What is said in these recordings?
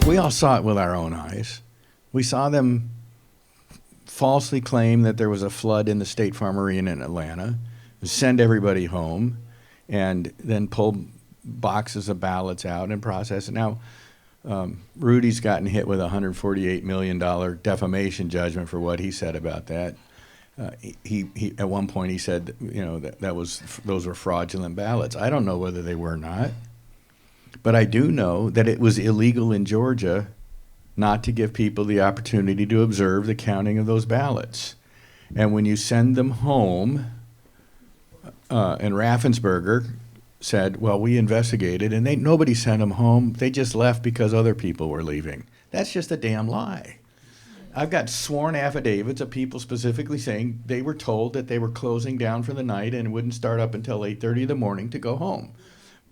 We all saw it with our own eyes. We saw them falsely claim that there was a flood in the State Farm Arena in Atlanta, send everybody home, and then pull boxes of ballots out and process it. Now, Rudy's gotten hit with a $148 million defamation judgment for what he said about that. He at one point he said, you know, those were fraudulent ballots. I don't know whether they were or not, but I do know that it was illegal in Georgia not to give people the opportunity to observe the counting of those ballots. And when you send them home, and Raffensperger said, well, we investigated, and nobody sent them home. They just left because other people were leaving. That's just a damn lie. I've got sworn affidavits of people specifically saying they were told that they were closing down for the night and wouldn't start up until 8:30 in the morning to go home.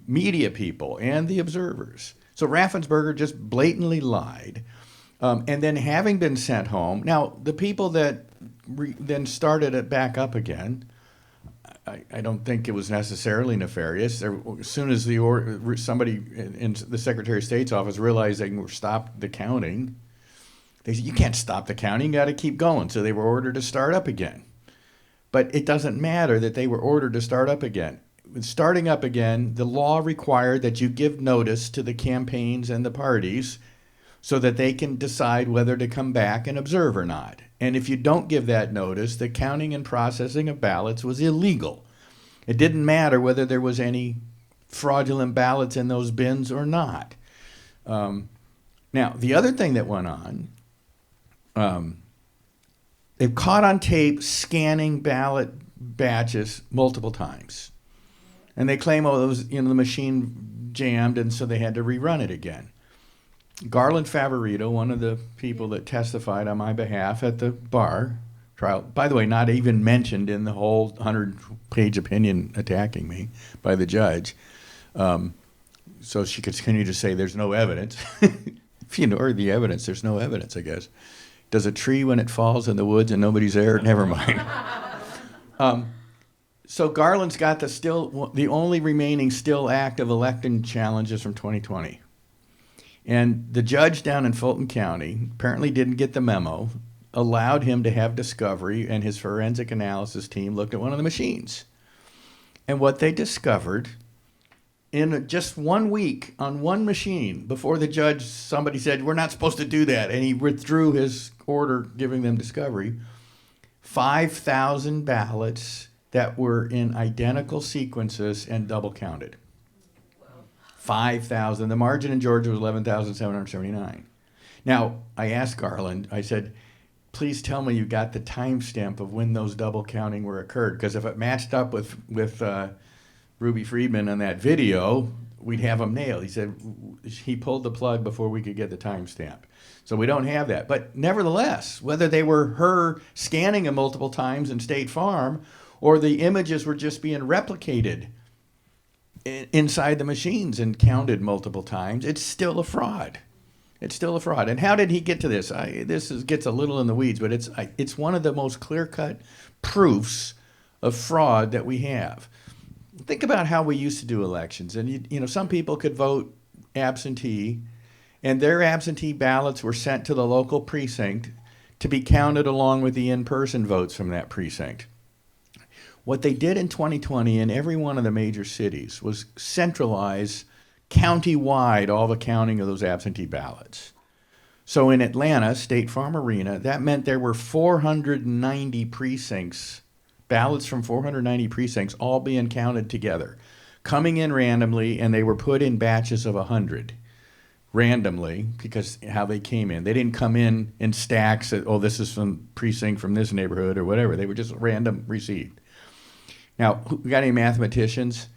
Media people and the observers. So Raffensperger just blatantly lied. And then having been sent home, now the people that then started it back up again, I don't think it was necessarily nefarious. As soon as somebody in the Secretary of State's office realized they stopped the counting, they said, you can't stop the counting, you got to keep going. So they were ordered to start up again. But it doesn't matter that they were ordered to start up again. Starting up again, the law required that you give notice to the campaigns and the parties so that they can decide whether to come back and observe or not. And if you don't give that notice, the counting and processing of ballots was illegal. It didn't matter whether there was any fraudulent ballots in those bins or not. Now, the other thing that went on, they've caught on tape scanning ballot batches multiple times. And they claim, oh, it was, the machine jammed, and so they had to rerun it again. Garland Favorito, one of the people that testified on my behalf at the bar trial, by the way, not even mentioned in the whole 100-page opinion attacking me by the judge, so she could continue to say there's no evidence. If you ignore the evidence, there's no evidence, I guess. Does a tree when it falls in the woods and nobody's there? Never mind. So Garland's got the only remaining still active election challenges from 2020. And the judge down in Fulton County apparently didn't get the memo, allowed him to have discovery, and his forensic analysis team looked at one of the machines. And what they discovered in just 1 week on one machine, before the judge, somebody said, we're not supposed to do that, and he withdrew his order giving them discovery, 5,000 ballots that were in identical sequences and double counted. 5,000. The margin in Georgia was 11,779. Now, I asked Garland, I said, please tell me you got the timestamp of when those double counting were occurred, because if it matched up with Ruby Friedman on that video, we'd have them nailed. He said he pulled the plug before we could get the timestamp. So we don't have that. But nevertheless, whether they were her scanning them multiple times in State Farm or the images were just being replicated inside the machines and counted multiple times, it's still a fraud. It's still a fraud. And how did he get to this? Gets a little in the weeds, but it's one of the most clear-cut proofs of fraud that we have. Think about how we used to do elections. And some people could vote absentee, and their absentee ballots were sent to the local precinct to be counted along with the in-person votes from that precinct. What they did in 2020 in every one of the major cities was centralize county-wide all the counting of those absentee ballots. So in Atlanta, State Farm Arena, that meant there were 490 precincts, ballots from 490 precincts all being counted together, coming in randomly, and they were put in batches of 100 randomly because how they came in. They didn't come in stacks, this is some precinct from this neighborhood or whatever. They were just random received. Now, we got any mathematicians,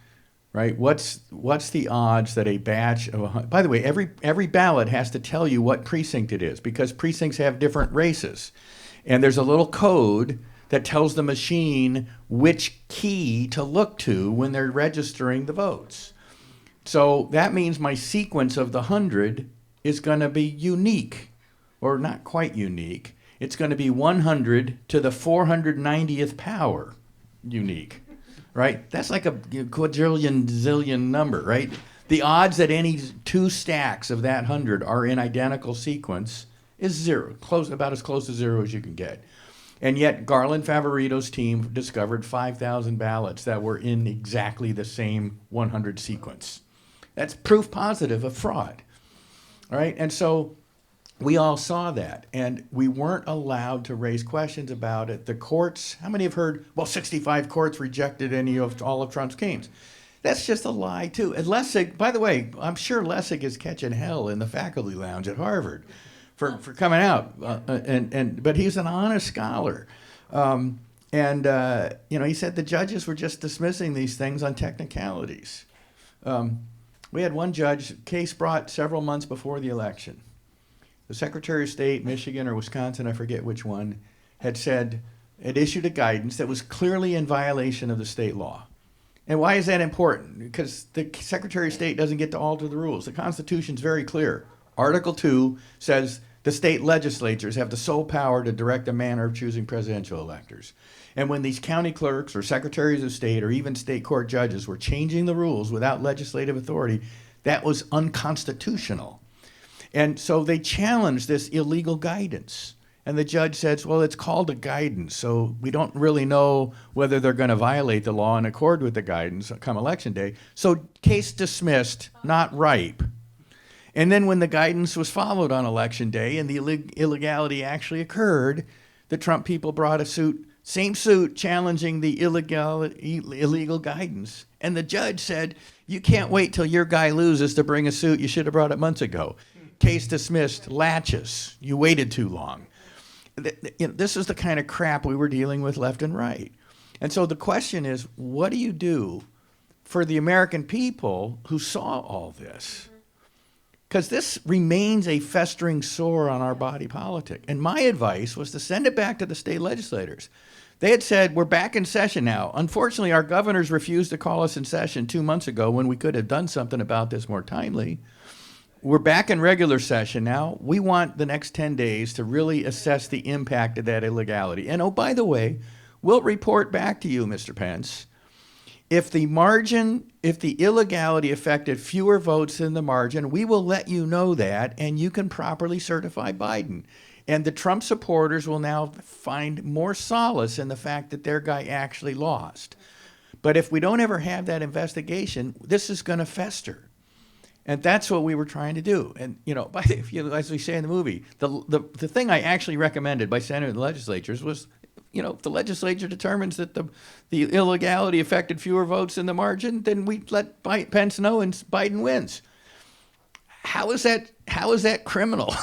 right? What's the odds that a batch of by the way, every ballot has to tell you what precinct it is because precincts have different races. And there's a little code that tells the machine which key to look to when they're registering the votes. So that means my sequence of the 100 is going to be unique, or not quite unique. It's going to be 100 to the 490th power unique. Right? That's like a quadrillion zillion number, right? The odds that any two stacks of that 100 are in identical sequence is zero, about as close to zero as you can get. And yet Garland Favorito's team discovered 5,000 ballots that were in exactly the same 100 sequence. That's proof positive of fraud. All right, and so we all saw that, and we weren't allowed to raise questions about it. The courts, how many have heard, well, 65 courts rejected any of all of Trump's claims? That's just a lie, too. And Lessig, by the way, I'm sure Lessig is catching hell in the faculty lounge at Harvard for coming out, but he's an honest scholar. He said the judges were just dismissing these things on technicalities. We had one judge, case brought several months before the election. The Secretary of State, Michigan or Wisconsin, I forget which one, had issued a guidance that was clearly in violation of the state law. And why is that important? Because the Secretary of State doesn't get to alter the rules. The Constitution's very clear. Article 2 says the state legislatures have the sole power to direct the manner of choosing presidential electors. And when these county clerks or secretaries of state or even state court judges were changing the rules without legislative authority, that was unconstitutional. And so they challenged this illegal guidance. And the judge says, well, it's called a guidance, so we don't really know whether they're going to violate the law in accord with the guidance come election day. So case dismissed, not ripe. And then when the guidance was followed on election day and the illegality actually occurred, the Trump people brought a suit, same suit, challenging the illegal guidance. And the judge said, you can't wait till your guy loses to bring a suit. You should have brought it months ago. Case dismissed, laches. You waited too long. This is the kind of crap we were dealing with left and right. And so the question is, what do you do for the American people who saw all this? Because this remains a festering sore on our body politic. And my advice was to send it back to the state legislators. They had said, we're back in session now. Unfortunately, our governors refused to call us in session 2 months ago when we could have done something about this more timely. We're back in regular session now. We want the next 10 days to really assess the impact of that illegality. And oh, by the way, we'll report back to you, Mr. Pence. If the illegality affected fewer votes than the margin, we will let you know that, and you can properly certify Biden. And the Trump supporters will now find more solace in the fact that their guy actually lost. But if we don't ever have that investigation, this is going to fester. And that's what we were trying to do. And, as we say in the movie, the thing I actually recommended by Senate and legislatures was, if the legislature determines that the illegality affected fewer votes in the margin, then we let Pence know and Biden wins. How is that criminal?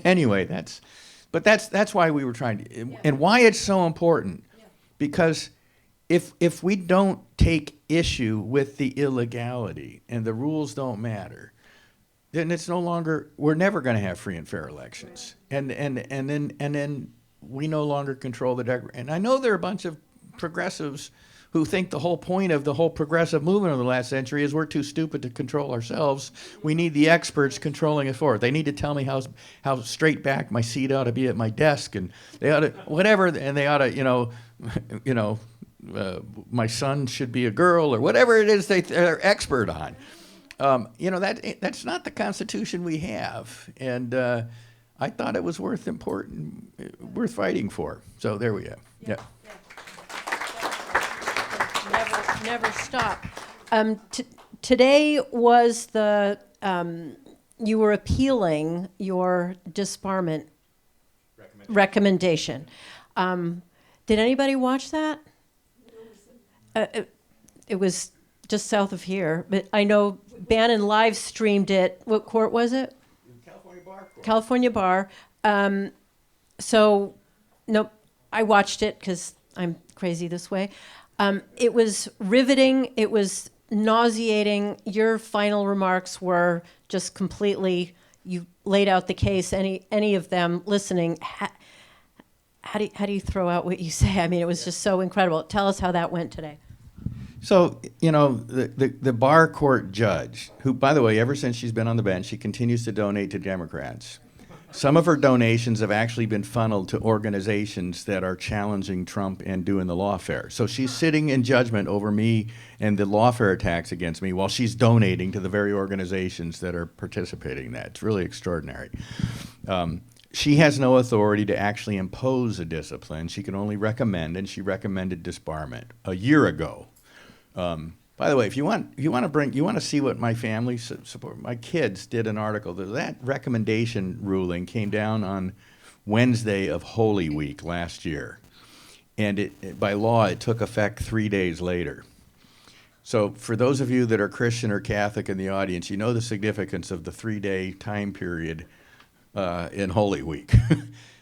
Anyway, that's why we were trying to, and why it's so important. Because if we don't take issue with the illegality and the rules don't matter, then it's no longer, we're never going to have free and fair elections. And then we no longer control and I know there are a bunch of progressives who think the whole point of the whole progressive movement of the last century is we're too stupid to control ourselves. We need the experts controlling it for us. They need to tell me how straight back my seat ought to be at my desk, and they ought to whatever, and they ought to my son should be a girl or whatever it is they're expert on. That's not the Constitution we have, and I thought it was worth fighting for. So there we go. Yeah. Never stop. Today was you were appealing your disbarment recommendation. Did anybody watch that? It was just south of here, but I know Bannon live streamed it. What court was it? California Bar Court. California Bar. Nope, I watched it because I'm crazy this way. It was riveting. It was nauseating. Your final remarks were just completely, you laid out the case. Any of them listening, how do you throw out what you say? I mean, it was just so incredible. Tell us how that went today. So, the bar court judge, who, by the way, ever since she's been on the bench, she continues to donate to Democrats. Some of her donations have actually been funneled to organizations that are challenging Trump and doing the lawfare. So she's sitting in judgment over me and the lawfare attacks against me while she's donating to the very organizations that are participating in that. It's really extraordinary. She has no authority to actually impose a discipline. She can only recommend, and she recommended disbarment a year ago. By the way, if you want to see what my family support, my kids did an article. That recommendation ruling came down on Wednesday of Holy Week last year, and by law it took effect 3 days later. So for those of you that are Christian or Catholic in the audience, you know the significance of the 3-day time period in Holy Week.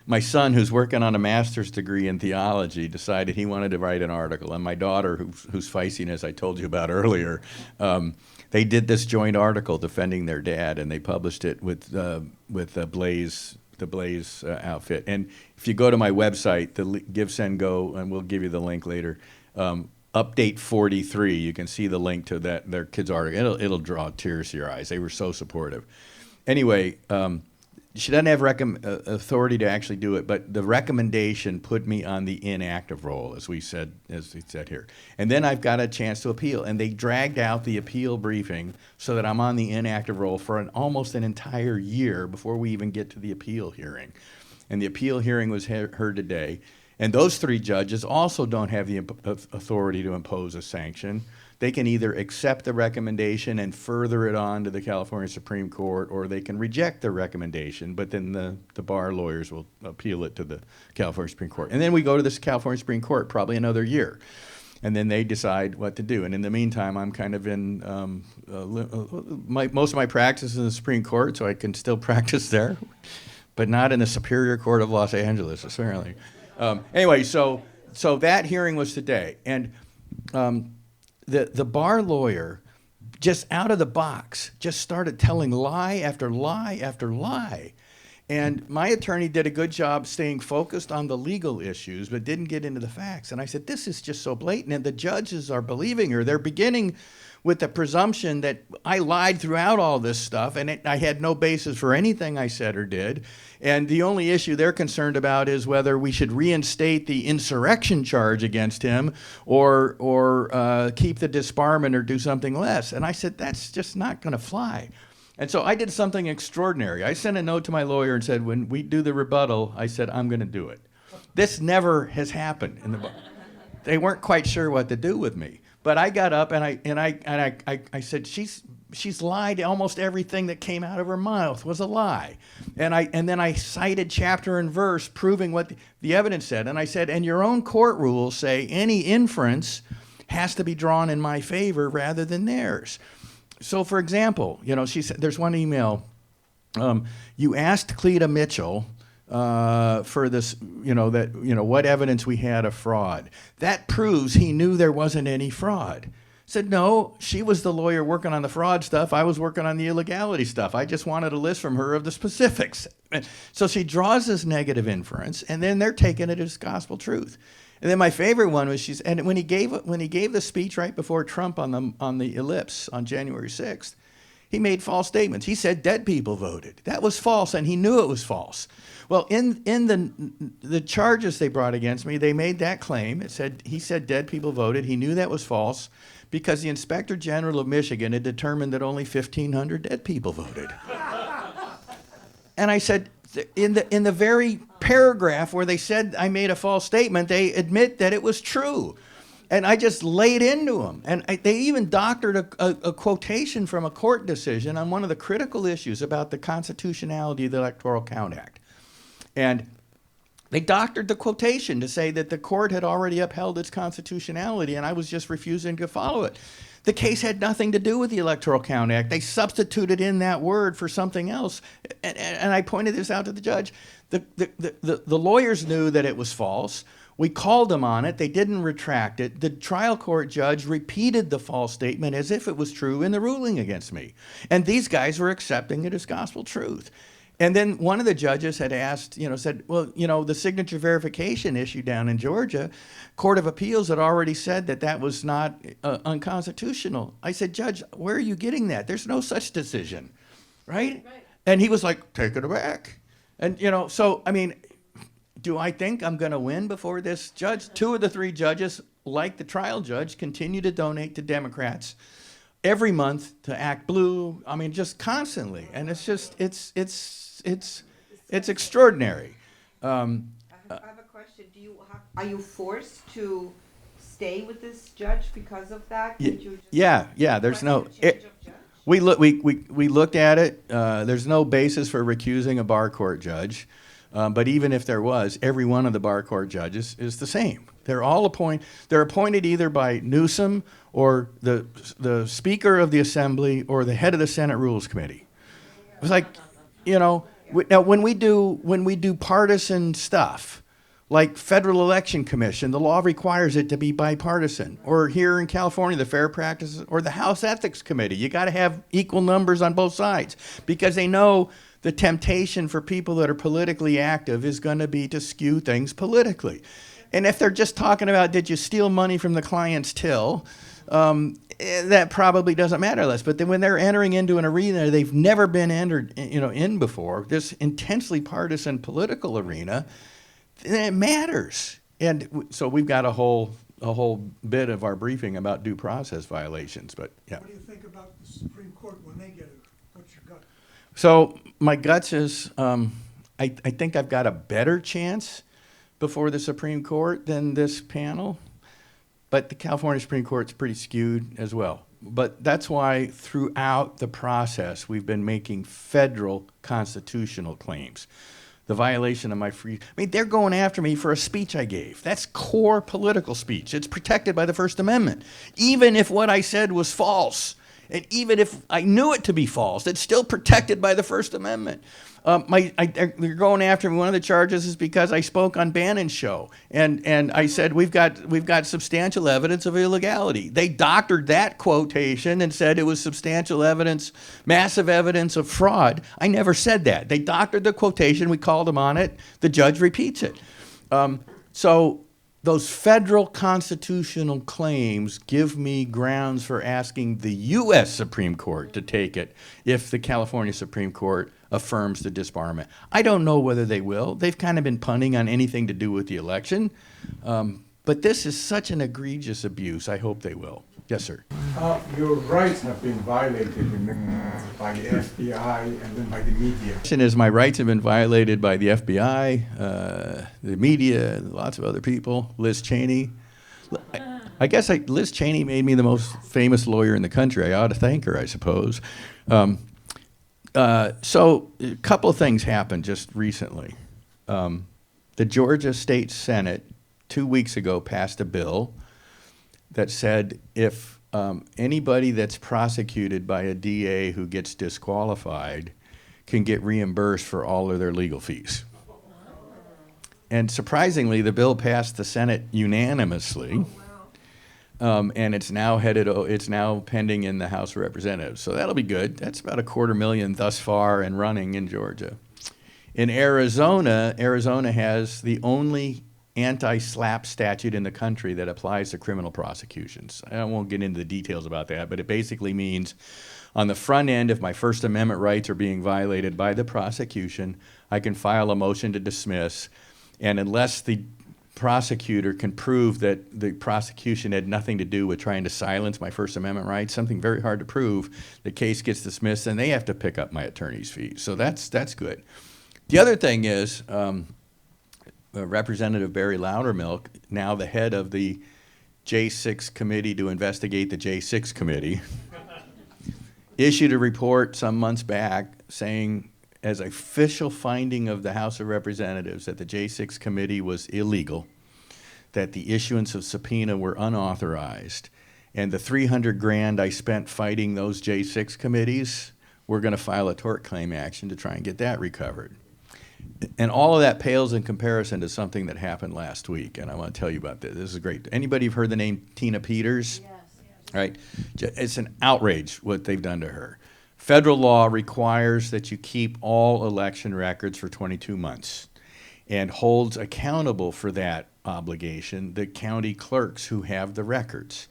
My son, who's working on a master's degree in theology, decided he wanted to write an article. And my daughter, who's feisty, as I told you about earlier, they did this joint article defending their dad, and they published it with the Blaze outfit. And if you go to my website, the Give, Send, Go, and we'll give you the link later, update 43, you can see the link to their kids' article. It'll draw tears to your eyes. They were so supportive. Anyway, she doesn't have authority to actually do it, but the recommendation put me on the inactive role, as we said here. And then I've got a chance to appeal, and they dragged out the appeal briefing so that I'm on the inactive role for almost an entire year before we even get to the appeal hearing. And the appeal hearing was heard today. And those 3 judges also don't have the authority to impose a sanction. They can either accept the recommendation and further it on to the California Supreme Court, or they can reject the recommendation, but then the bar lawyers will appeal it to the California Supreme Court. And then we go to this California Supreme Court probably another year. And then they decide what to do. And in the meantime, I'm kind of in most of my practice is in the Supreme Court, so I can still practice there, but not in the Superior Court of Los Angeles, apparently. Anyway, so that hearing was today. And the bar lawyer, just out of the box, just started telling lie after lie after lie. And my attorney did a good job staying focused on the legal issues, but didn't get into the facts. And I said, this is just so blatant. And the judges are believing her. They're beginning with the presumption that I lied throughout all this stuff, and I had no basis for anything I said or did. And the only issue they're concerned about is whether we should reinstate the insurrection charge against him or keep the disbarment or do something less. And I said, that's just not going to fly. And so I did something extraordinary. I sent a note to my lawyer and said, when we do the rebuttal, I said, I'm going to do it. This never has happened in the bar. They weren't quite sure what to do with me. But I got up and I said, she's lied. Almost everything that came out of her mouth was a lie. And then I cited chapter and verse proving what the evidence said. And I said, and your own court rules say any inference has to be drawn in my favor rather than theirs. So, for example, she said, there's one email. You asked Cleta Mitchell for this, what evidence we had of fraud. That proves he knew there wasn't any fraud. Said, no, she was the lawyer working on the fraud stuff. I was working on the illegality stuff. I just wanted a list from her of the specifics. So she draws this negative inference, and then they're taking it as gospel truth. And then my favorite one was and when he gave the speech right before Trump on the ellipse on January 6th, he made false statements. He said dead people voted. That was false, and he knew it was false. Well, in the charges they brought against me, they made that claim. He said dead people voted. He knew that was false because the Inspector General of Michigan had determined that only 1,500 dead people voted. And I said, in the very paragraph where they said I made a false statement, they admit that it was true. And I just laid into them. And they even doctored a quotation from a court decision on one of the critical issues about the constitutionality of the Electoral Count Act. And they doctored the quotation to say that the court had already upheld its constitutionality, and I was just refusing to follow it. The case had nothing to do with the Electoral Count Act. They substituted in that word for something else. And I pointed this out to the judge. The lawyers knew that it was false. We called them on it. They didn't retract it. The trial court judge repeated the false statement as if it was true in the ruling against me. And these guys were accepting it as gospel truth. And then one of the judges had said, well, the signature verification issue down in Georgia, Court of Appeals had already said that was not unconstitutional. I said, Judge, where are you getting that? There's no such decision, right? And he was like, take it back. And, you know, so, I mean, do I think I'm going to win before this judge? Two of the three judges, like the trial judge, continue to donate to Democrats every month to Act Blue. I mean, just constantly. And it's just, it's extraordinary. I have a question. Are you forced to stay with this judge because of that? Can't you just Yeah, there's no, request a change of judge? we looked at it. There's no basis for recusing a bar court judge. But even if there was, every one of the bar court judges is the same. They're all they're appointed either by Newsom or the Speaker of the Assembly or the head of the Senate Rules Committee. It's like, you know, now when we do partisan stuff, like Federal Election Commission, the law requires it to be bipartisan. Or here in California, the Fair Practices, or the House Ethics Committee. You got to have equal numbers on both sides because they know the temptation for people that are politically active is going to be to skew things politically. And if they're just talking about, did you steal money from the client's till, that probably doesn't matter less. But then when they're entering into an arena they've never been in before, this intensely partisan political arena, then it matters. And so we've got a whole bit of our briefing about due process violations. But yeah. What do you think about the Supreme Court when they get it? What's your gut? So my guts is, I think I've got a better chance before the Supreme Court than this panel, but the California Supreme Court's pretty skewed as well. But that's why throughout the process we've been making federal constitutional claims. The violation of my free, I mean, they're going after me for a speech I gave. That's core political speech. It's protected by the First Amendment. Even if what I said was false, and even if I knew it to be false, it's still protected by the First Amendment. They're going after me. One of the charges is because I spoke on Bannon's show, and I said we've got substantial evidence of illegality. They doctored that quotation and said it was substantial evidence, massive evidence of fraud. I never said that. They doctored the quotation. We called them on it. The judge repeats it. So those federal constitutional claims give me grounds for asking the U.S. Supreme Court to take it if the California Supreme Court affirms the disbarment. I don't know whether they will. They've kind of been punting on anything to do with the election. But this is such an egregious abuse. I hope they will. Yes, sir. Your rights have been violated by the FBI and then by the media. Question is, my rights have been violated by the FBI, the media, lots of other people, Liz Cheney. I guess Liz Cheney made me the most famous lawyer in the country. I ought to thank her, I suppose. So a couple of things happened just recently. The Georgia State Senate 2 weeks ago passed a bill that said if anybody that's prosecuted by a DA who gets disqualified can get reimbursed for all of their legal fees. And surprisingly, the bill passed the Senate unanimously. And it's now pending in the House of Representatives. So that'll be good. That's about 250,000 thus far and running in Georgia. In Arizona has the only anti-SLAPP statute in the country that applies to criminal prosecutions. I won't get into the details about that, but it basically means on the front end, if my First Amendment rights are being violated by the prosecution, I can file a motion to dismiss, and unless the prosecutor can prove that the prosecution had nothing to do with trying to silence my First Amendment rights, something very hard to prove, the case gets dismissed and they have to pick up my attorney's fees. So that's good. The other thing is Representative Barry Loudermilk, now the head of the J6 committee to investigate the J6 committee, issued a report some months back saying as official finding of the House of Representatives that the J6 committee was illegal, that the issuance of subpoena were unauthorized, and the $300,000 I spent fighting those J6 committees, we're going to file a tort claim action to try and get that recovered. And all of that pales in comparison to something that happened last week, and I want to tell you about this. This is great. Anybody have heard the name Tina Peters? Yes. Right? It's an outrage what they've done to her. Federal law requires that you keep all election records for 22 months and holds accountable for that obligation the county clerks who have the records.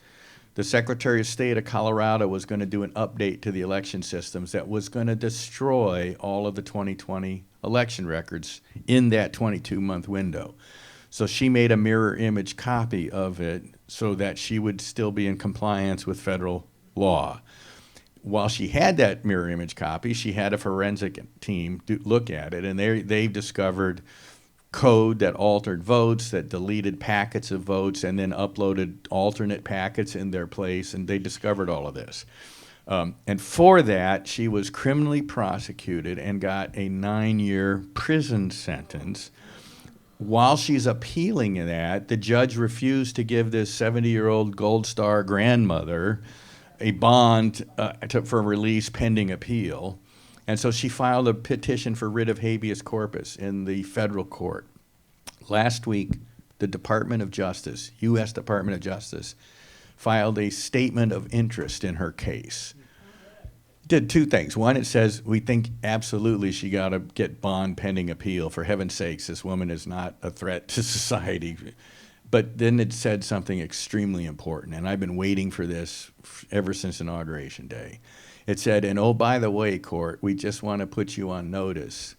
The Secretary of State of Colorado was going to do an update to the election systems that was going to destroy all of the 2020 election records in that 22-month window. So she made a mirror image copy of it so that she would still be in compliance with federal law. While she had that mirror image copy, she had a forensic team look at it, and they've discovered code that altered votes, that deleted packets of votes, and then uploaded alternate packets in their place, and they discovered all of this. And for that, she was criminally prosecuted and got a 9-year prison sentence. While she's appealing that, the judge refused to give this 70-year-old Gold Star grandmother a bond for release pending appeal. And so she filed a petition for writ of habeas corpus in the federal court. Last week, the Department of Justice, U.S. Department of Justice, filed a statement of interest in her case. Did two things. One, it says, we think absolutely she got to get bond pending appeal. For heaven's sakes, this woman is not a threat to society. But then it said something extremely important, and I've been waiting for this ever since Inauguration Day. It said, and oh, by the way, court, we just want to put you on notice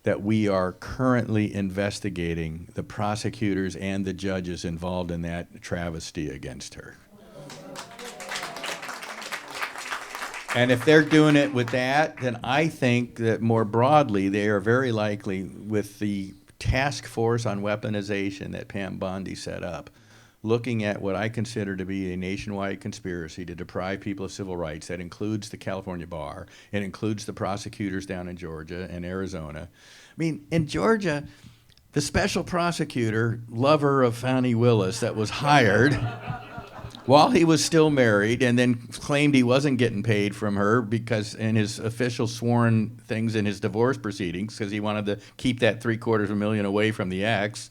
that we are currently investigating the prosecutors and the judges involved in that travesty against her. And if they're doing it with that, then I think that more broadly, they are very likely, with the task force on weaponization that Pam Bondi set up, looking at what I consider to be a nationwide conspiracy to deprive people of civil rights. That includes the California bar. It includes the prosecutors down in Georgia and Arizona. I mean, in Georgia, the special prosecutor, lover of Fani Willis, that was hired while he was still married, and then claimed he wasn't getting paid from her because in his official sworn things in his divorce proceedings, because he wanted to keep that $750,000 away from the ex.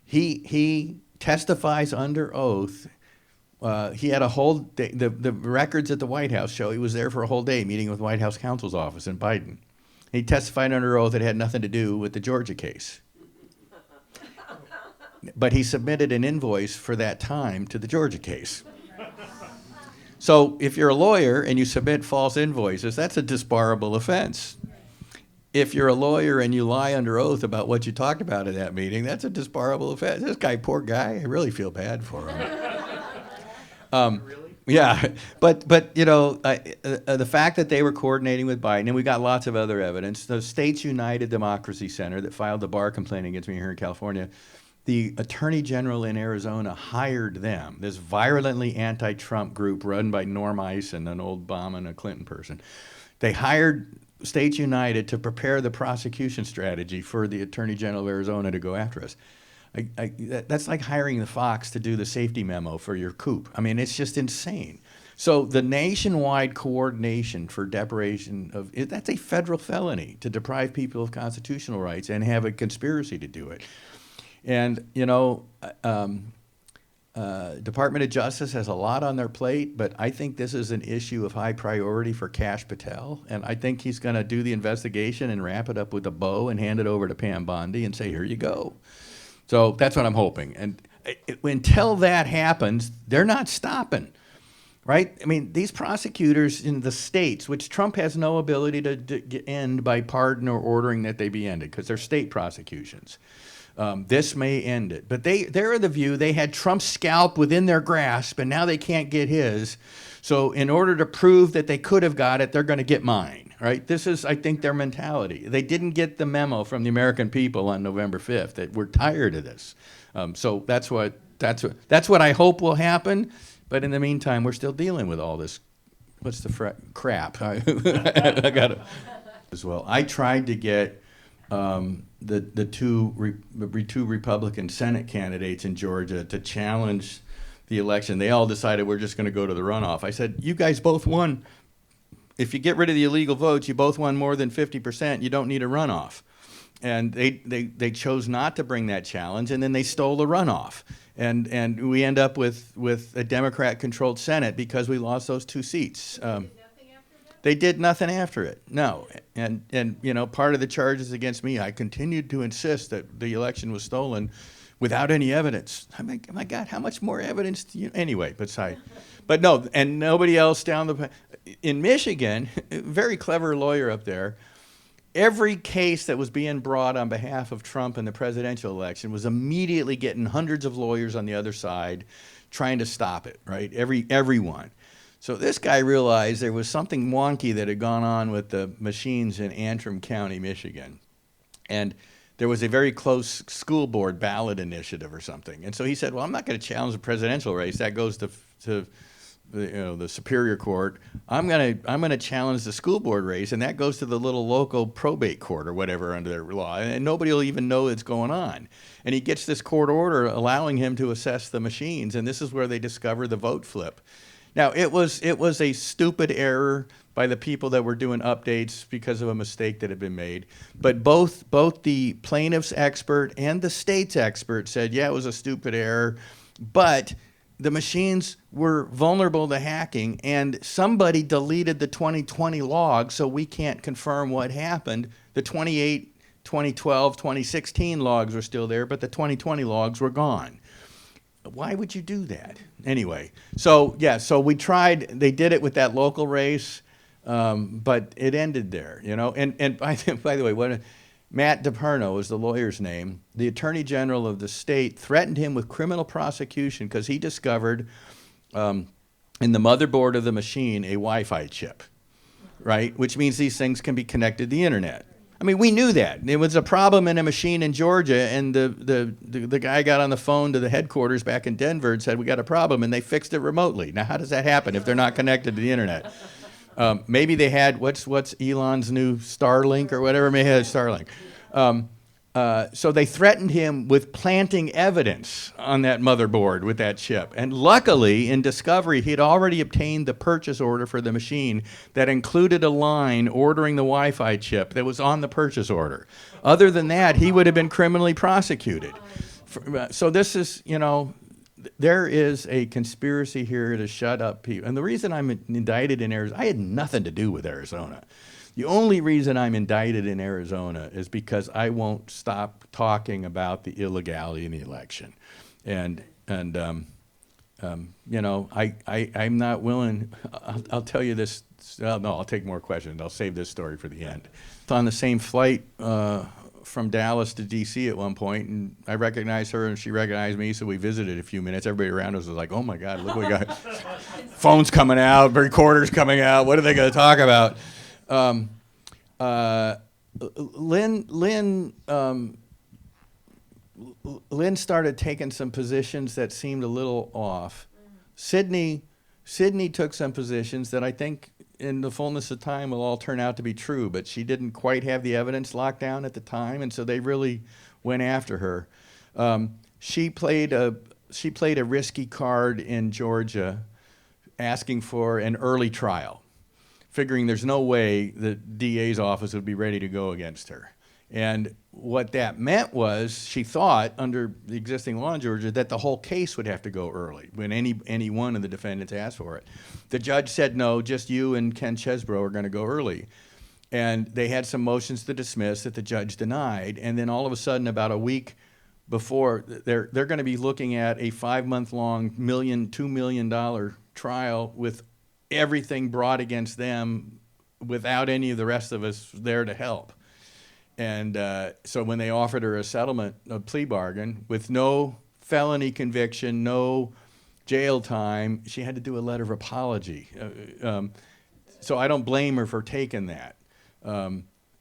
He testifies under oath. He had a whole day. The records at the White House show he was there for a whole day meeting with White House counsel's office and Biden. He testified under oath it had nothing to do with the Georgia case. But he submitted an invoice for that time to the Georgia case. So if you're a lawyer and you submit false invoices, that's a disbarable offense. If you're a lawyer and you lie under oath about what you talked about at that meeting, that's a disbarable offense. This guy, poor guy, I really feel bad for him. Really? Yeah, but you know, the fact that they were coordinating with Biden, and we got lots of other evidence. The States United Democracy Center that filed the bar complaint against me here in California, the Attorney General in Arizona hired them, this virulently anti-Trump group run by Norm Eisen, an old Obama and a Clinton person. They hired States United to prepare the prosecution strategy for the Attorney General of Arizona to go after us. That's like hiring the Fox to do the safety memo for your coup. I mean, it's just insane. So the nationwide coordination for deprivation of, that's a federal felony to deprive people of constitutional rights and have a conspiracy to do it. And, you know, Department of Justice has a lot on their plate, but I think this is an issue of high priority for Kash Patel. And I think he's going to do the investigation and wrap it up with a bow and hand it over to Pam Bondi and say, here you go. So that's what I'm hoping. And until that happens, they're not stopping. Right? I mean, these prosecutors in the states, which Trump has no ability to end by pardon or ordering that they be ended, because they're state prosecutions. This may end it. But they're of the view they had Trump's scalp within their grasp, and now they can't get his. So in order to prove that they could have got it, they're going to get mine. Right? This is, I think, their mentality. They didn't get the memo from the American people on November 5th that we're tired of this. So that's what I hope will happen. But in the meantime, we're still dealing with all this. What's the crap? I got it as well. I tried to get the two Republican Senate candidates in Georgia to challenge the election. They all decided we're just going to go to the runoff. I said, you guys both won. If you get rid of the illegal votes, you both won more than 50%. You don't need a runoff. And they chose not to bring that challenge, and then they stole the runoff. And we end up with a Democrat-controlled Senate because we lost those two seats. They did nothing after it. No. And you know, part of the charges against me, I continued to insist that the election was stolen without any evidence. I'm like, oh my God, how much more evidence do you, anyway, but no, and nobody else down in Michigan, a very clever lawyer up there, every case that was being brought on behalf of Trump in the presidential election was immediately getting hundreds of lawyers on the other side trying to stop it, right? Everyone. So this guy realized there was something wonky that had gone on with the machines in Antrim County, Michigan. And there was a very close school board ballot initiative or something. And so he said, well, I'm not going to challenge the presidential race. That goes to the Superior Court. I'm gonna challenge the school board race, and that goes to the little local probate court or whatever under their law, and nobody will even know it's going on. And he gets this court order allowing him to assess the machines, and this is where they discover the vote flip. Now, it was a stupid error by the people that were doing updates because of a mistake that had been made. But both the plaintiff's expert and the state's expert said, yeah, it was a stupid error, but the machines were vulnerable to hacking, and somebody deleted the 2020 log, so we can't confirm what happened. The 2012, 2016 logs were still there, but the 2020 logs were gone. Why would you do that? Anyway, so we tried. They did it with that local race, but it ended there, you know. And by the way, Matt DePerno is the lawyer's name. The attorney general of the state threatened him with criminal prosecution because he discovered in the motherboard of the machine a Wi-Fi chip, right? Which means these things can be connected to the internet. I mean, we knew that. It was a problem in a machine in Georgia, and the guy got on the phone to the headquarters back in Denver and said, we got a problem, and they fixed it remotely. Now, how does that happen if they're not connected to the internet? Maybe they had, what's Elon's new Starlink or whatever, maybe they had Starlink. So they threatened him with planting evidence on that motherboard with that chip. And luckily, in discovery, he had already obtained the purchase order for the machine that included a line ordering the Wi-Fi chip that was on the purchase order. Other than that, he would have been criminally prosecuted. So this is, you know, there is a conspiracy here to shut up people. And the reason I'm indicted in Arizona, I had nothing to do with Arizona. The only reason I'm indicted in Arizona is because I won't stop talking about the illegality in the election. And you know, I'm not willing, I'll tell you this, no, I'll take more questions. I'll save this story for the end. On the same flight from Dallas to DC at one point, and I recognized her and she recognized me, so we visited a few minutes. Everybody around us was like, oh my God, look what we got. Phones coming out, recorders coming out, what are they gonna talk about? Lynn started taking some positions that seemed a little off. Sydney took some positions that I think in the fullness of time will all turn out to be true, but she didn't quite have the evidence locked down at the time, and so they really went after her. She played a risky card in Georgia, asking for an early trial, figuring there's no way the DA's office would be ready to go against her. And what that meant was she thought, under the existing law in Georgia, that the whole case would have to go early when any one of the defendants asked for it. The judge said, no, just you and Ken Chesbrough are going to go early. And they had some motions to dismiss that the judge denied. And then all of a sudden, about a week before, they're going to be looking at a 5-month-long, $2 million trial with everything brought against them without any of the rest of us there to help. And so when they offered her a settlement, a plea bargain, with no felony conviction, no jail time, she had to do a letter of apology. So I don't blame her for taking that.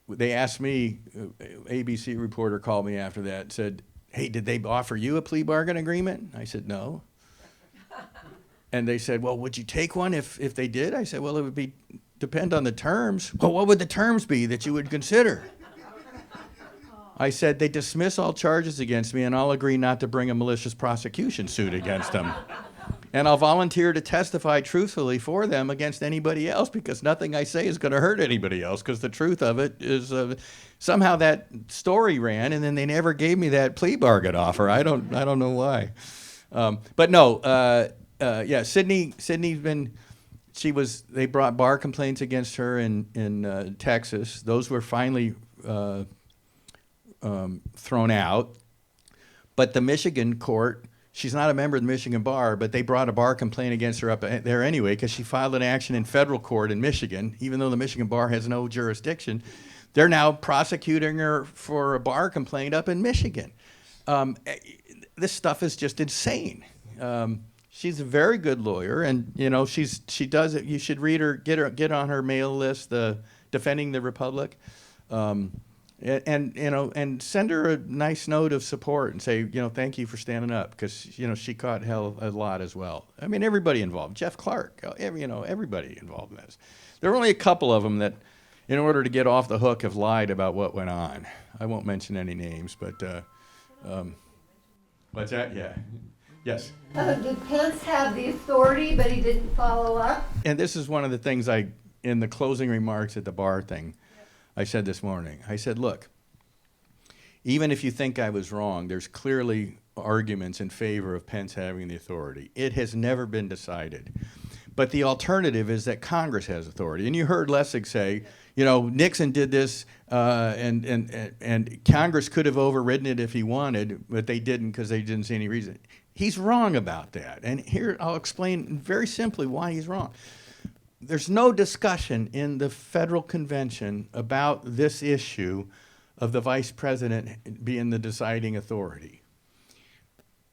They asked me, ABC reporter called me after that and said, hey, did they offer you a plea bargain agreement? I said, no. And they said, well, would you take one if they did? I said, well, it would depend on the terms. Well, what would the terms be that you would consider? I said, they dismiss all charges against me, and I'll agree not to bring a malicious prosecution suit against them. And I'll volunteer to testify truthfully for them against anybody else, because nothing I say is going to hurt anybody else, because the truth of it is somehow that story ran, and then they never gave me that plea bargain offer. I don't know why. But no, yeah, Sydney's been, they brought bar complaints against her in Texas. Those were finally thrown out. But the Michigan court, she's not a member of the Michigan bar, but they brought a bar complaint against her up there anyway because she filed an action in federal court in Michigan, even though the Michigan bar has no jurisdiction. They're now prosecuting her for a bar complaint up in Michigan. This stuff is just insane. She's a very good lawyer, and she does it. You should read her, get on her mail list, the Defending the Republic. And send her a nice note of support and say, thank you for standing up, because she caught hell a lot as well. I mean, everybody involved. Jeff Clark, everybody involved in this. There were only a couple of them that, in order to get off the hook, have lied about what went on. I won't mention any names, but what's that? Yeah, yes. Did Pence have the authority, but he didn't follow up? And this is one of the things in the closing remarks at the bar thing, I said this morning. I said, look, even if you think I was wrong, there's clearly arguments in favor of Pence having the authority. It has never been decided. But the alternative is that Congress has authority. And you heard Lessig say, Nixon did this, and Congress could have overridden it if he wanted, but they didn't because they didn't see any reason. He's wrong about that. And here I'll explain very simply why he's wrong. There's no discussion in the federal convention about this issue of the vice president being the deciding authority.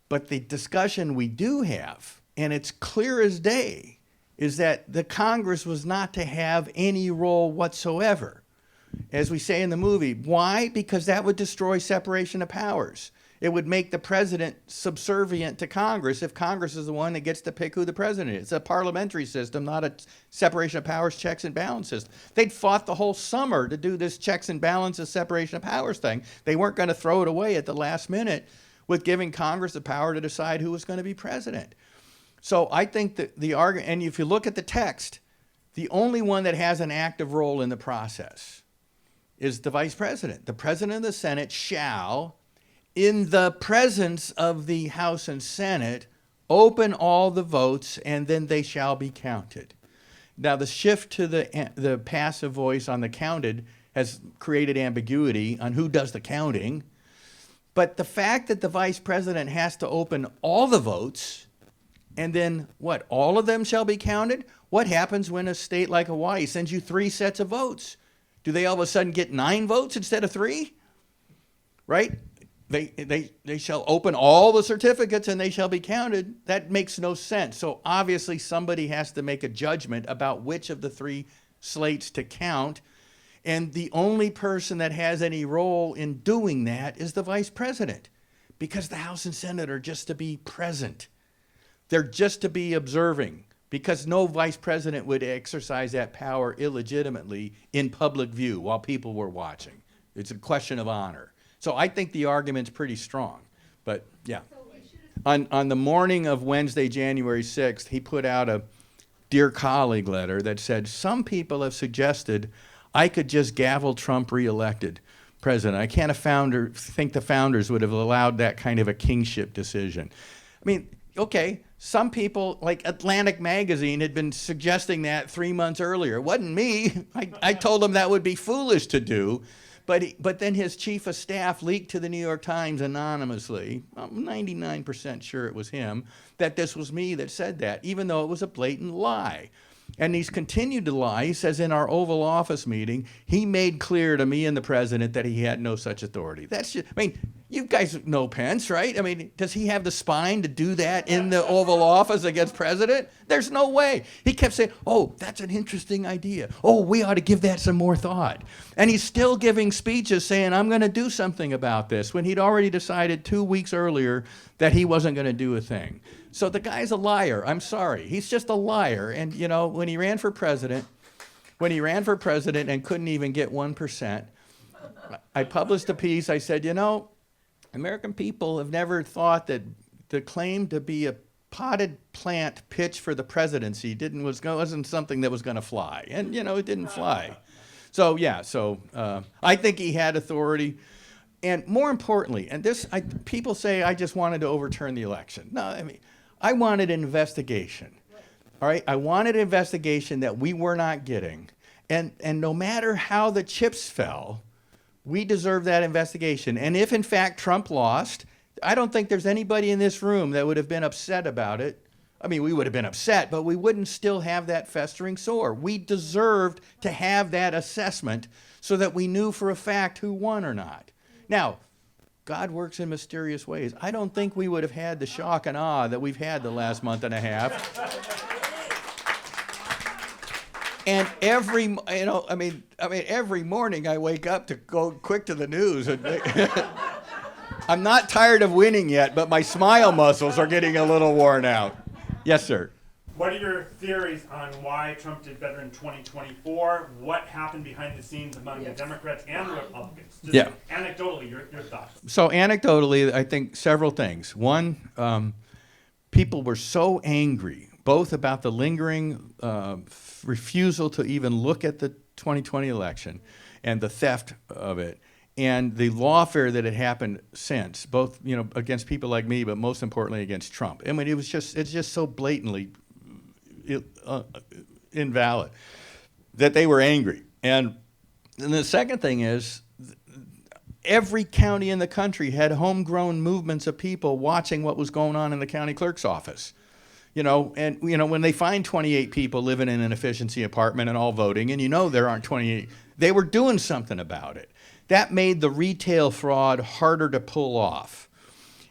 But the discussion we do have, and it's clear as day, is that the Congress was not to have any role whatsoever. As we say in the movie, why? Because that would destroy separation of powers. It would make the president subservient to Congress if Congress is the one that gets to pick who the president is. It's a parliamentary system, not a separation of powers, checks and balances. They'd fought the whole summer to do this checks and balances, separation of powers thing. They weren't going to throw it away at the last minute with giving Congress the power to decide who was going to be president. So I think that the argument, and if you look at the text, the only one that has an active role in the process is the vice president. The president of the Senate shall, in the presence of the House and Senate, open all the votes, and then they shall be counted. Now, the shift to the passive voice on the counted has created ambiguity on who does the counting. But the fact that the vice president has to open all the votes, and then what, all of them shall be counted? What happens when a state like Hawaii sends you 3 sets of votes? Do they all of a sudden get 9 votes instead of 3? Right? They shall open all the certificates and they shall be counted. That makes no sense. So obviously somebody has to make a judgment about which of the 3 slates to count. And the only person that has any role in doing that is the vice president, because the House and Senate are just to be present. They're just to be observing, because no vice president would exercise that power illegitimately in public view while people were watching. It's a question of honor. So I think the argument's pretty strong. But yeah. On the morning of Wednesday, January 6th, he put out a Dear Colleague letter that said, some people have suggested I could just gavel Trump reelected president. I can't think the founders would have allowed that kind of a kingship decision. I mean, okay, some people, like Atlantic Magazine, had been suggesting that 3 months earlier. It wasn't me. I told them that would be foolish to do. But then his chief of staff leaked to the New York Times anonymously, I'm 99% sure it was him, that this was me that said that, even though it was a blatant lie. And he's continued to lie. He says in our Oval Office meeting, he made clear to me and the president that he had no such authority. That's just, I mean, you guys know Pence, right? I mean, does he have the spine to do that in the Oval Office against president? There's no way. He kept saying, oh, that's an interesting idea. Oh, we ought to give that some more thought. And he's still giving speeches saying, I'm going to do something about this, when he'd already decided 2 weeks earlier that he wasn't going to do a thing. So the guy's a liar. I'm sorry. He's just a liar. And, when he ran for president and couldn't even get 1%, I published a piece. I said, American people have never thought that the claim to be a potted plant pitch for the presidency wasn't something that was going to fly. And, it didn't fly. So, yeah, I think he had authority. And more importantly, and this, people say I just wanted to overturn the election. No, I mean, I wanted an investigation. All right? I wanted an investigation that we were not getting. And no matter how the chips fell, we deserve that investigation. And if, in fact, Trump lost, I don't think there's anybody in this room that would have been upset about it. I mean, we would have been upset, but we wouldn't still have that festering sore. We deserved to have that assessment so that we knew for a fact who won or not. Now, God works in mysterious ways. I don't think we would have had the shock and awe that we've had the last month and a half. And every morning I wake up to go quick to the news. And I'm not tired of winning yet, but my smile muscles are getting a little worn out. Yes, sir. What are your theories on why Trump did better in 2024? What happened behind the scenes among the Democrats and the Republicans? Just anecdotally, your thoughts. So anecdotally, I think several things. One, people were so angry, both about the lingering refusal to even look at the 2020 election and the theft of it, and the lawfare that had happened since, both against people like me, but most importantly against Trump. I mean, it's just so blatantly invalid that they were angry. And the second thing is, every county in the country had homegrown movements of people watching what was going on in the county clerk's office. When they find 28 people living in an efficiency apartment and all voting, and there aren't 28, they were doing something about it. That made the retail fraud harder to pull off.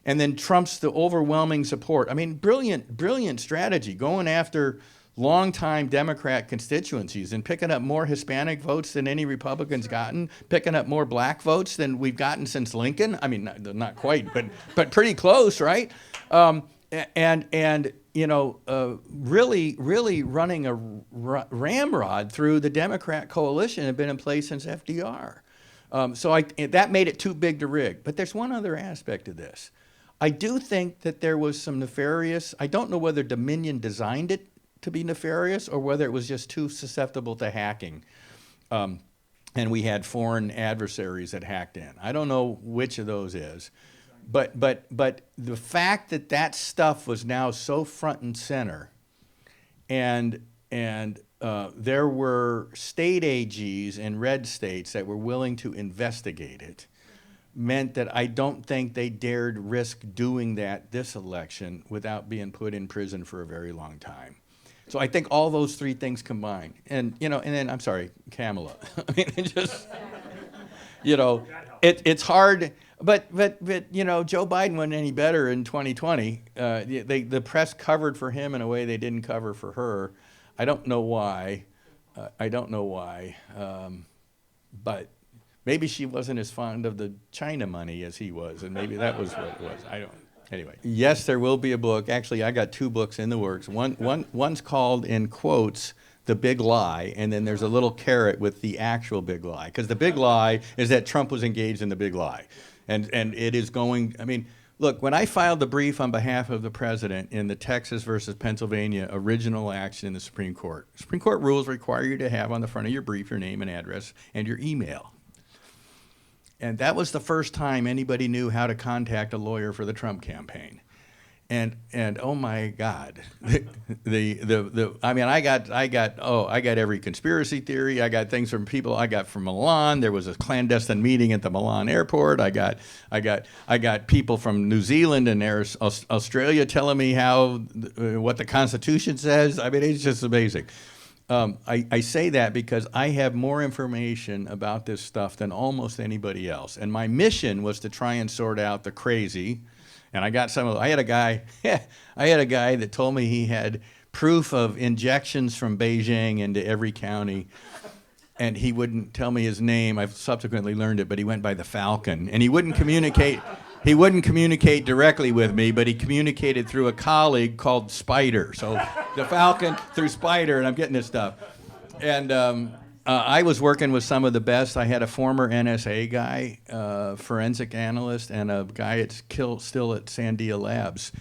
And then Trump's the overwhelming support. I mean, brilliant strategy, going after longtime Democrat constituencies and picking up more Hispanic votes than any Republican's gotten, picking up more black votes than we've gotten since Lincoln. I mean, not quite, but pretty close, right? Really running a ramrod through the Democrat coalition had been in place since FDR. That made it too big to rig. But there's one other aspect of this. I do think that there was some nefarious, I don't know whether Dominion designed it to be nefarious or whether it was just too susceptible to hacking. And we had foreign adversaries that hacked in. I don't know which of those is. But the fact that stuff was now so front and center, and there were state AGs in red states that were willing to investigate it, meant that I don't think they dared risk doing that this election without being put in prison for a very long time. So I think all those three things combined, and then I'm sorry, Kamala. I mean, it's hard. But Joe Biden wasn't any better in 2020. The press covered for him in a way they didn't cover for her. I don't know why. But maybe she wasn't as fond of the China money as he was, and maybe that was what it was. Anyway, yes, there will be a book. Actually, I got two books in the works. One's called, in quotes, The Big Lie, and then there's a little caret with the actual big lie. Because the big lie is that Trump was engaged in the big lie. And it is going, I mean, look, when I filed the brief on behalf of the president in the Texas versus Pennsylvania original action in the Supreme Court rules require you to have on the front of your brief your name and address and your email. And that was the first time anybody knew how to contact a lawyer for the Trump campaign. And oh my God, I got every conspiracy theory. I got things from people. I got from Milan. There was a clandestine meeting at the Milan airport. I got people from New Zealand and Australia telling me what the Constitution says. I mean, it's just amazing. I say that because I have more information about this stuff than almost anybody else. And my mission was to try and sort out the crazy. And I had a guy that told me he had proof of injections from Beijing into every county, and he wouldn't tell me his name. I've subsequently learned it, but he went by the Falcon, and he wouldn't communicate. He wouldn't communicate directly with me, but he communicated through a colleague called Spider. So the Falcon through Spider, and I'm getting this stuff. And I was working with some of the best. I had a former NSA guy, forensic analyst, and a guy still at Sandia Labs.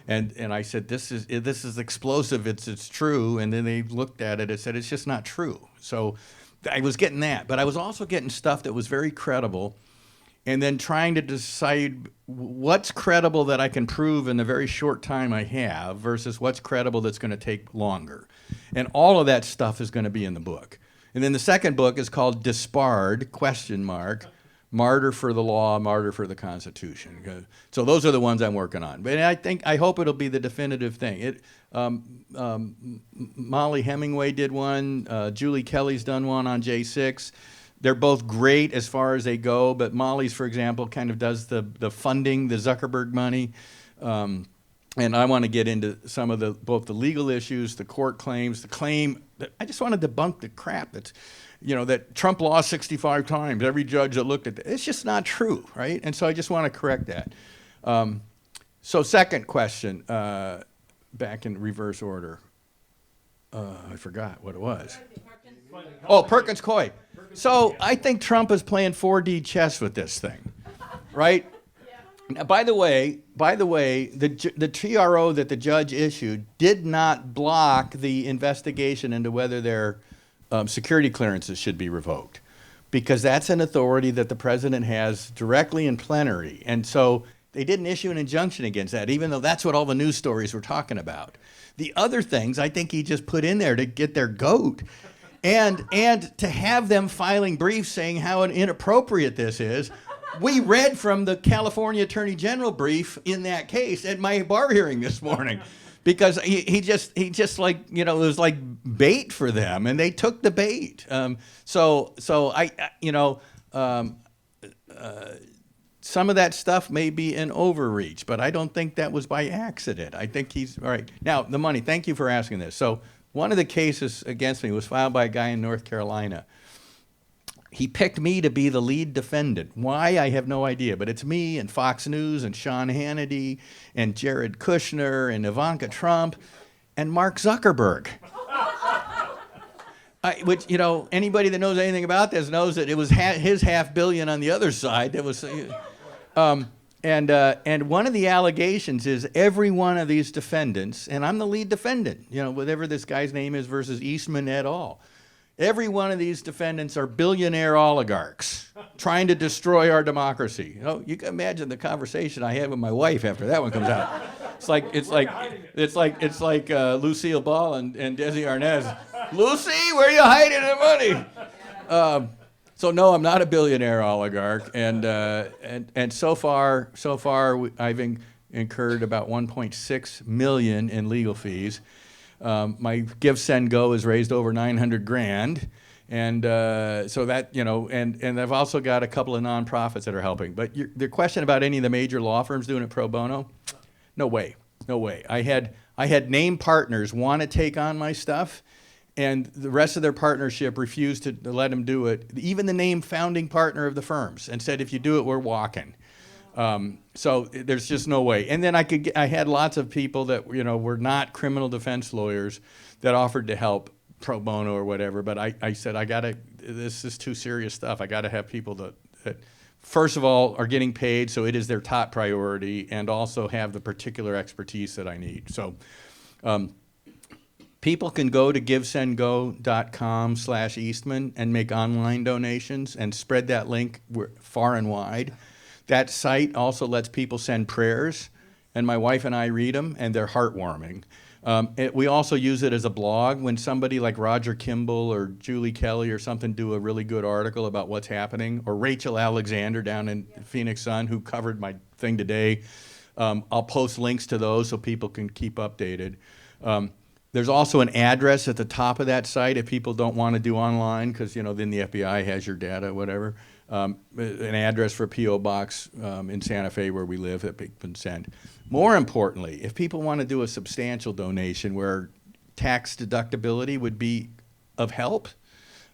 And I said, this is explosive, it's true. And then they looked at it and said, it's just not true. So I was getting that. But I was also getting stuff that was very credible, and then trying to decide what's credible that I can prove in the very short time I have versus what's credible that's going to take longer. And all of that stuff is going to be in the book. And then the second book is called Disbarred, ? martyr for the law, martyr for the Constitution. So those are the ones I'm working on. But I hope it'll be the definitive thing. Molly Hemingway did one. Julie Kelly's done one on J6. They're both great as far as they go, but Molly's, for example, kind of does the funding, the Zuckerberg money. And I want to get into some of both the legal issues, the court claims, the claim. I just want to debunk the crap that's, that Trump lost 65 times. Every judge that looked at it, it's just not true, right? And so I just want to correct that. So second question, back in reverse order. I forgot what it was. Oh, Perkins Coie. So I think Trump is playing 4D chess with this thing, right? Now, by the way, the TRO that the judge issued did not block the investigation into whether their security clearances should be revoked, because that's an authority that the president has directly in plenary. And so they didn't issue an injunction against that, even though that's what all the news stories were talking about. The other things I think he just put in there to get their goat. And to have them filing briefs saying how inappropriate this is. We read from the California Attorney General brief in that case at my bar hearing this morning, because he just like, it was like bait for them, and they took the bait. So some of that stuff may be an overreach, but I don't think that was by accident. I think he's all right. Now, the money. Thank you for asking this. So one of the cases against me was filed by a guy in North Carolina. He picked me to be the lead defendant. Why, I have no idea, but it's me and Fox News and Sean Hannity and Jared Kushner and Ivanka Trump and Mark Zuckerberg. Which, anybody that knows anything about this knows that it was his $500 million on the other side. That was, and one of the allegations is every one of these defendants, and I'm the lead defendant, whatever this guy's name is versus Eastman et al. Every one of these defendants are billionaire oligarchs trying to destroy our democracy. You can imagine the conversation I had with my wife after that one comes out. It's like Lucille Ball and Desi Arnaz. Lucy, where are you hiding the money? So no, I'm not a billionaire oligarch, and so far I've incurred about 1.6 million in legal fees. My Give, Send, Go has raised over 900 grand. And so that, and I've also got a couple of nonprofits that are helping. But the question about any of the major law firms doing it pro bono, no way. I had named partners want to take on my stuff, and the rest of their partnership refused to let them do it. Even the named founding partner of the firms, and said, if you do it, we're walking. So there's just no way. And then I had lots of people that were not criminal defense lawyers that offered to help pro bono or whatever. But I said, this is too serious stuff. I got to have people that first of all are getting paid, so it is their top priority, and also have the particular expertise that I need. So people can go to givesendgo.com/Eastman and make online donations and spread that link far and wide. That site also lets people send prayers, and my wife and I read them, and they're heartwarming. We also use it as a blog when somebody like Roger Kimball or Julie Kelly or something do a really good article about what's happening, or Rachel Alexander down in Phoenix Sun, who covered my thing today. I'll post links to those so people can keep updated. There's also an address at the top of that site if people don't want to do online, because then the FBI has your data, whatever. An address for a P.O. box in Santa Fe where we live that people can send. More importantly, if people want to do a substantial donation where tax deductibility would be of help,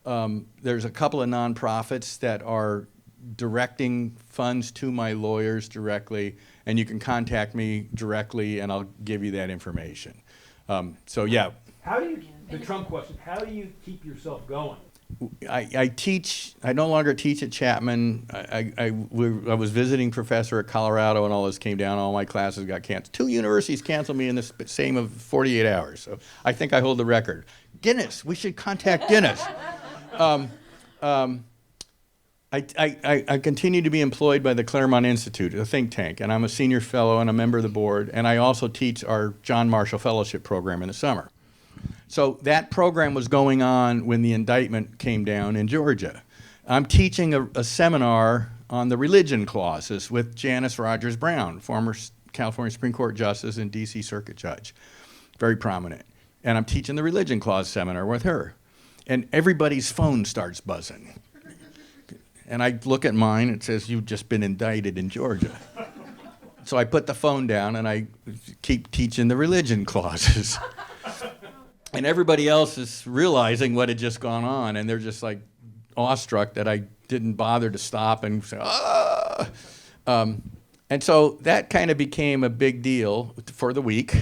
there's a couple of nonprofits that are directing funds to my lawyers directly, and you can contact me directly and I'll give you that information. So yeah. How do you, the Trump question, how do you keep yourself going? I teach. I no longer teach at Chapman. I was visiting professor at Colorado, and all this came down. All my classes got canceled. 2 universities canceled me in the same of 48 hours. So I think I hold the record. Guinness. We should contact Guinness. I continue to be employed by the Claremont Institute, a think tank, and I'm a senior fellow and a member of the board. And I also teach our John Marshall Fellowship program in the summer. So that program was going on when the indictment came down in Georgia. I'm teaching a seminar on the religion clauses with Janice Rogers Brown, former California Supreme Court Justice and DC Circuit Judge, very prominent. And I'm teaching the religion clause seminar with her. And everybody's phone starts buzzing. And I look at mine, it says, "You've just been indicted in Georgia." So I put the phone down and I keep teaching the religion clauses. And everybody else is realizing what had just gone on, and they're just like awestruck that I didn't bother to stop and say, "Ah!" And so that kind of became a big deal for the week.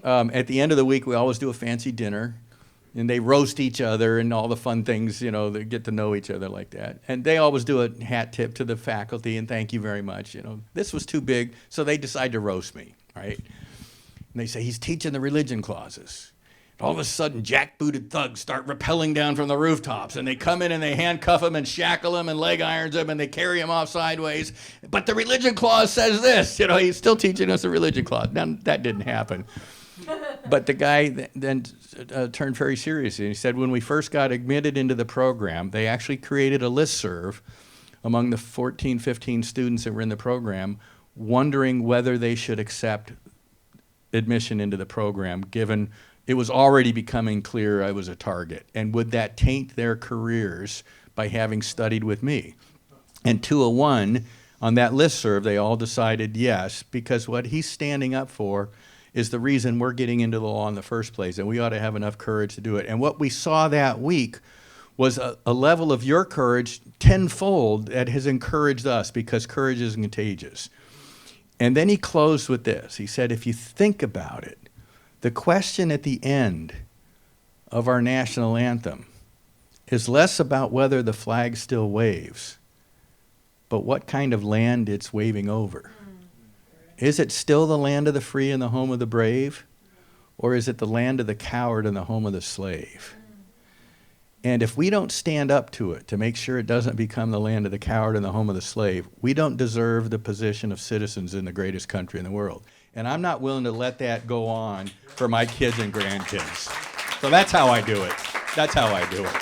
At the end of the week, we always do a fancy dinner, and they roast each other and all the fun things, you know, they get to know each other like that. And they always do a hat tip to the faculty and thank you very much. You know, this was too big, so they decide to roast me, right? And they say, "He's teaching the religion clauses." All of a sudden, jackbooted thugs start rappelling down from the rooftops, and they come in and they handcuff him and shackle him and leg irons him, and they carry him off sideways. But the religion clause says this. You know, he's still teaching us the religion clause. Now, that didn't happen. But the guy then turned very serious. And he said, when we first got admitted into the program, they actually created a listserv among the 14, 15 students that were in the program, wondering whether they should accept admission into the program, given it was already becoming clear I was a target. And would that taint their careers by having studied with me? And 201, on that listserv, they all decided yes, because what he's standing up for is the reason we're getting into the law in the first place, and we ought to have enough courage to do it. And what we saw that week was a level of your courage tenfold that has encouraged us, because courage is contagious. And then he closed with this. He said, if you think about it, the question at the end of our national anthem is less about whether the flag still waves, but what kind of land it's waving over. Is it still the land of the free and the home of the brave? Or is it the land of the coward and the home of the slave? And if we don't stand up to it to make sure it doesn't become the land of the coward and the home of the slave, we don't deserve the position of citizens in the greatest country in the world. And I'm not willing to let that go on for my kids and grandkids. So that's how I do it. That's how I do it.